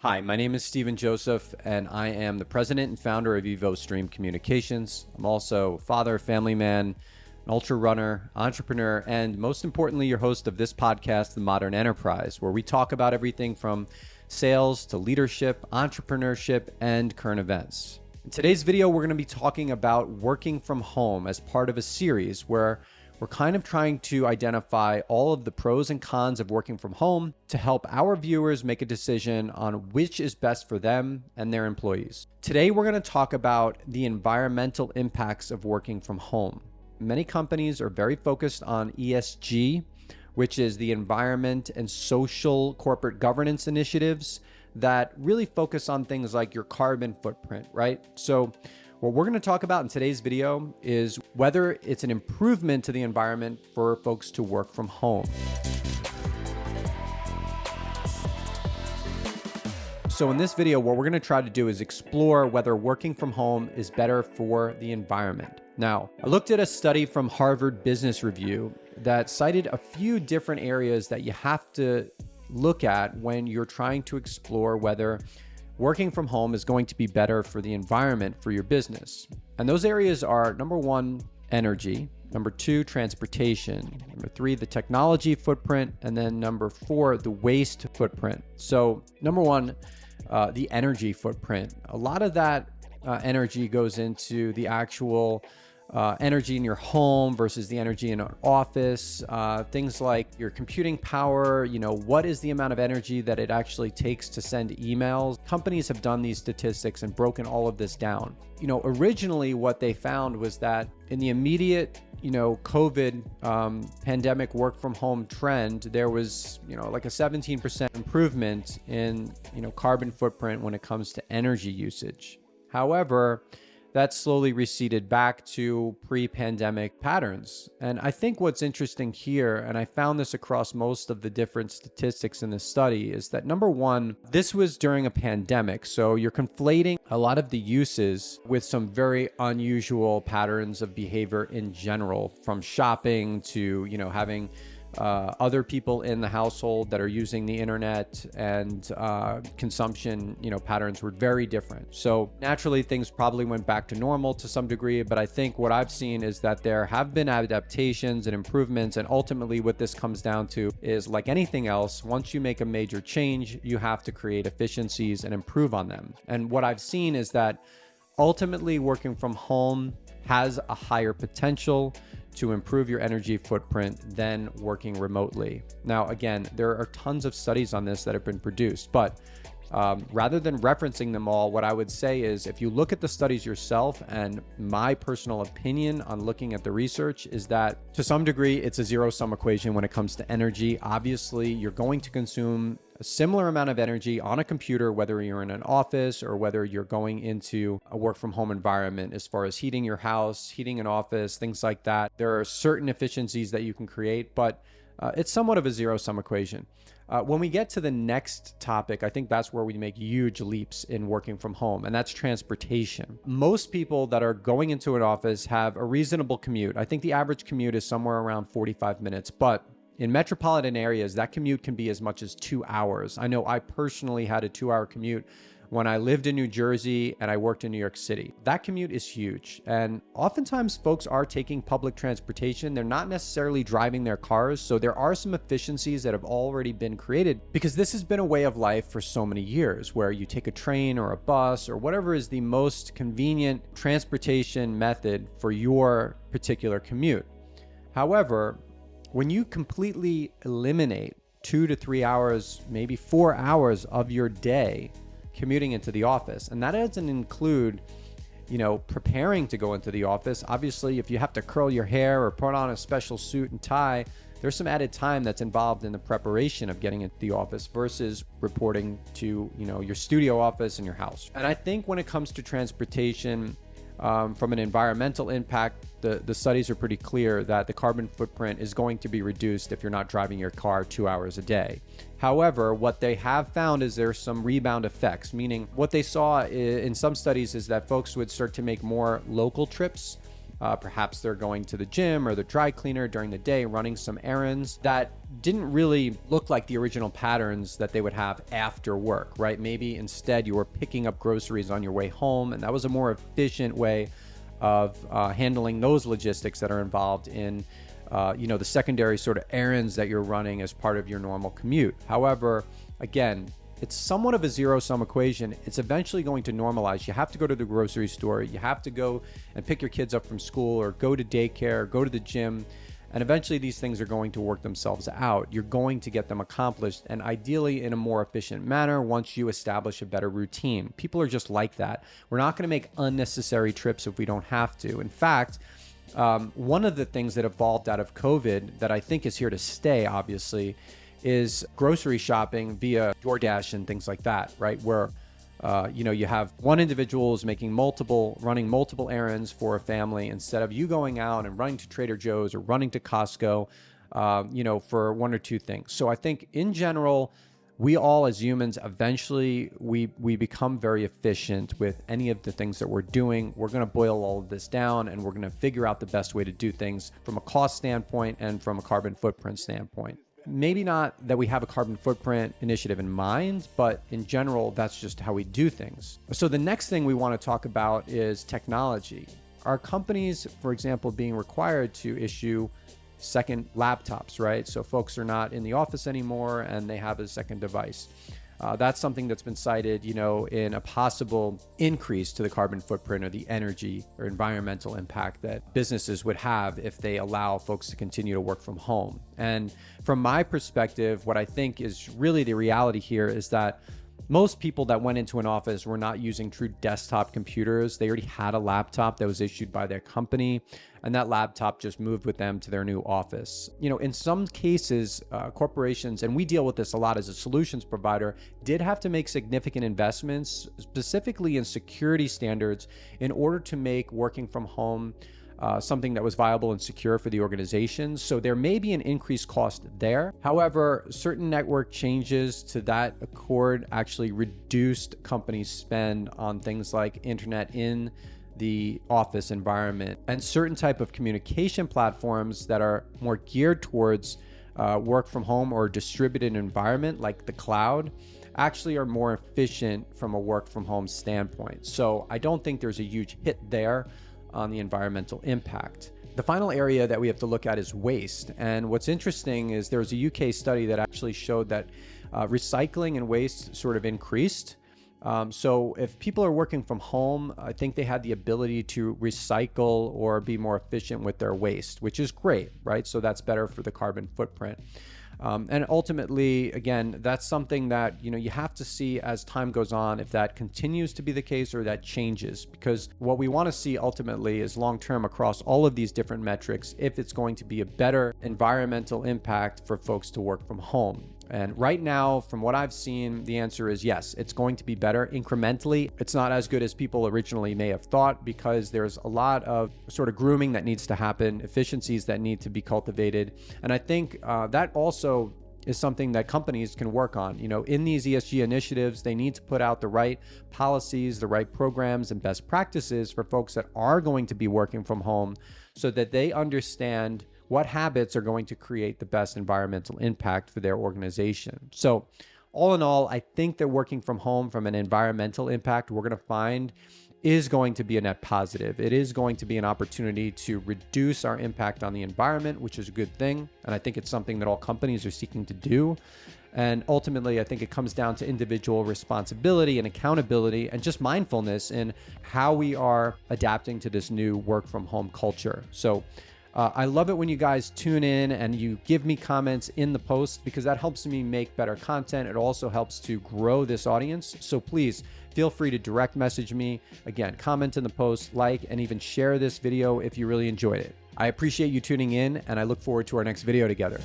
Hi, my name is Stephen Joseph, and I am the president and founder of EvoStream Communications. I'm also a father, family man, an ultra runner, entrepreneur, and most importantly, your host of this podcast, The Modern Enterprise, where we talk about everything from sales to leadership, entrepreneurship, and current events. In today's video, we're going to be talking about working from home as part of a series where we're kind of trying to identify all of the pros and cons of working from home to help our viewers make a decision on which is best for them and their employees. Today, we're going to talk about the environmental impacts of working from home. Many companies are very focused on ESG, which is the environment and social corporate governance initiatives that really focus on things like your carbon footprint, right? So what we're going to talk about in today's video is whether it's an improvement to the environment for folks to work from home. So in this video, what we're going to try to do is explore whether working from home is better for the environment. Now, I looked at a study from Harvard Business Review that cited a few different areas that you have to look at when you're trying to explore whether working from home is going to be better for the environment for your business. And those areas are number one, energy, number two, transportation, number three, the technology footprint, and then number four, the waste footprint. So number one, the energy footprint. A lot of that energy goes into the actual energy in your home versus the energy in an office, things like your computing power, what is the amount of energy that it actually takes to send emails. Companies have done these statistics and broken all of this down. Originally what they found was that in the immediate COVID pandemic work from home trend, there was, like a 17% improvement in, carbon footprint when it comes to energy usage. However, that slowly receded back to pre-pandemic patterns. And I think what's interesting here, and I found this across most of the different statistics in this study, is that number one, this was during a pandemic. So you're conflating a lot of the uses with some very unusual patterns of behavior in general, from shopping to, having other people in the household that are using the internet, and consumption, patterns were very different. So naturally, things probably went back to normal to some degree, but I think what I've seen is that there have been adaptations and improvements, and ultimately what this comes down to is, like anything else, once you make a major change, you have to create efficiencies and improve on them. And what I've seen is that ultimately working from home has a higher potential to improve your energy footprint than working remotely. Now, again, there are tons of studies on this that have been produced, but rather than referencing them all, what I would say is if you look at the studies yourself, and my personal opinion on looking at the research is that to some degree, it's a zero-sum equation when it comes to energy. Obviously, you're going to consume a similar amount of energy on a computer, whether you're in an office or whether you're going into a work from home environment, as far as heating your house, heating an office, things like that. There are certain efficiencies that you can create, but it's somewhat of a zero-sum equation. When we get to the next topic, I think that's where we make huge leaps in working from home, and that's transportation. Most people that are going into an office have a reasonable commute. I think the average commute is somewhere around 45 minutes, but in metropolitan areas, that commute can be as much as 2 hours. I know I personally had a 2-hour commute when I lived in New Jersey and I worked in New York City. That commute is huge. And oftentimes folks are taking public transportation. They're not necessarily driving their cars. So there are some efficiencies that have already been created, because this has been a way of life for so many years, where you take a train or a bus or whatever is the most convenient transportation method for your particular commute. However, when you completely eliminate 2 to 3 hours, maybe 4 hours of your day commuting into the office, and that doesn't include, preparing to go into the office. Obviously, if you have to curl your hair or put on a special suit and tie, there's some added time that's involved in the preparation of getting into the office versus reporting to, your studio office and your house. And I think when it comes to transportation, from an environmental impact, the studies are pretty clear that the carbon footprint is going to be reduced if you're not driving your car 2 hours a day. However, what they have found is there's some rebound effects, meaning what they saw in some studies is that folks would start to make more local trips Perhaps they're going to the gym or the dry cleaner during the day, running some errands that didn't really look like the original patterns that they would have after work, right? Maybe instead you were picking up groceries on your way home, and that was a more efficient way of handling those logistics that are involved in the secondary sort of errands that you're running as part of your normal commute. However, again, it's somewhat of a zero-sum equation. It's eventually going to normalize. You have to go to the grocery store. You have to go and pick your kids up from school or go to daycare, go to the gym. And eventually these things are going to work themselves out. You're going to get them accomplished, and ideally in a more efficient manner once you establish a better routine. People are just like that. We're not going to make unnecessary trips if we don't have to. In fact, one of the things that evolved out of COVID that I think is here to stay, obviously, is grocery shopping via DoorDash and things like that, right? Where, you have one individual is running multiple errands for a family instead of you going out and running to Trader Joe's or running to Costco, for one or two things. So I think in general, we all as humans, eventually we become very efficient with any of the things that we're doing. We're going to boil all of this down and we're going to figure out the best way to do things from a cost standpoint and from a carbon footprint standpoint. Maybe not that we have a carbon footprint initiative in mind, but in general, that's just how we do things. So the next thing we want to talk about is technology. Are companies, for example, being required to issue second laptops, right? So folks are not in the office anymore and they have a second device. That's something that's been cited, in a possible increase to the carbon footprint or the energy or environmental impact that businesses would have if they allow folks to continue to work from home. And from my perspective, what I think is really the reality here is that most people that went into an office were not using true desktop computers. They already had a laptop that was issued by their company, and that laptop just moved with them to their new office. In some cases, corporations, and we deal with this a lot as a solutions provider, did have to make significant investments, specifically in security standards, in order to make working from home something that was viable and secure for the organization. So there may be an increased cost there. However, certain network changes to that accord actually reduced companies' spend on things like internet in the office environment, and certain type of communication platforms that are more geared towards work from home or distributed environment like the cloud actually are more efficient from a work from home standpoint. So I don't think there's a huge hit there on the environmental impact. The final area that we have to look at is waste. And what's interesting is there was a UK study that actually showed that recycling and waste sort of increased. So if people are working from home, I think they had the ability to recycle or be more efficient with their waste, which is great, right? So that's better for the carbon footprint. And ultimately, again, that's something that, you have to see as time goes on if that continues to be the case or that changes, because what we want to see ultimately is long-term across all of these different metrics, if it's going to be a better environmental impact for folks to work from home. And right now, from what I've seen, the answer is yes, it's going to be better incrementally. It's not as good as people originally may have thought because there's a lot of sort of grooming that needs to happen, efficiencies that need to be cultivated. And I think that also is something that companies can work on. In these ESG initiatives, they need to put out the right policies, the right programs and best practices for folks that are going to be working from home so that they understand what habits are going to create the best environmental impact for their organization. So all in all, I think that working from home from an environmental impact, we're going to find is going to be a net positive. It is going to be an opportunity to reduce our impact on the environment, which is a good thing. And I think it's something that all companies are seeking to do. And ultimately, I think it comes down to individual responsibility and accountability and just mindfulness in how we are adapting to this new work from home culture. So I love it when you guys tune in and you give me comments in the post because that helps me make better content. It also helps to grow this audience. So please feel free to direct message me. Again, comment in the post, like, and even share this video if you really enjoyed it. I appreciate you tuning in and I look forward to our next video together.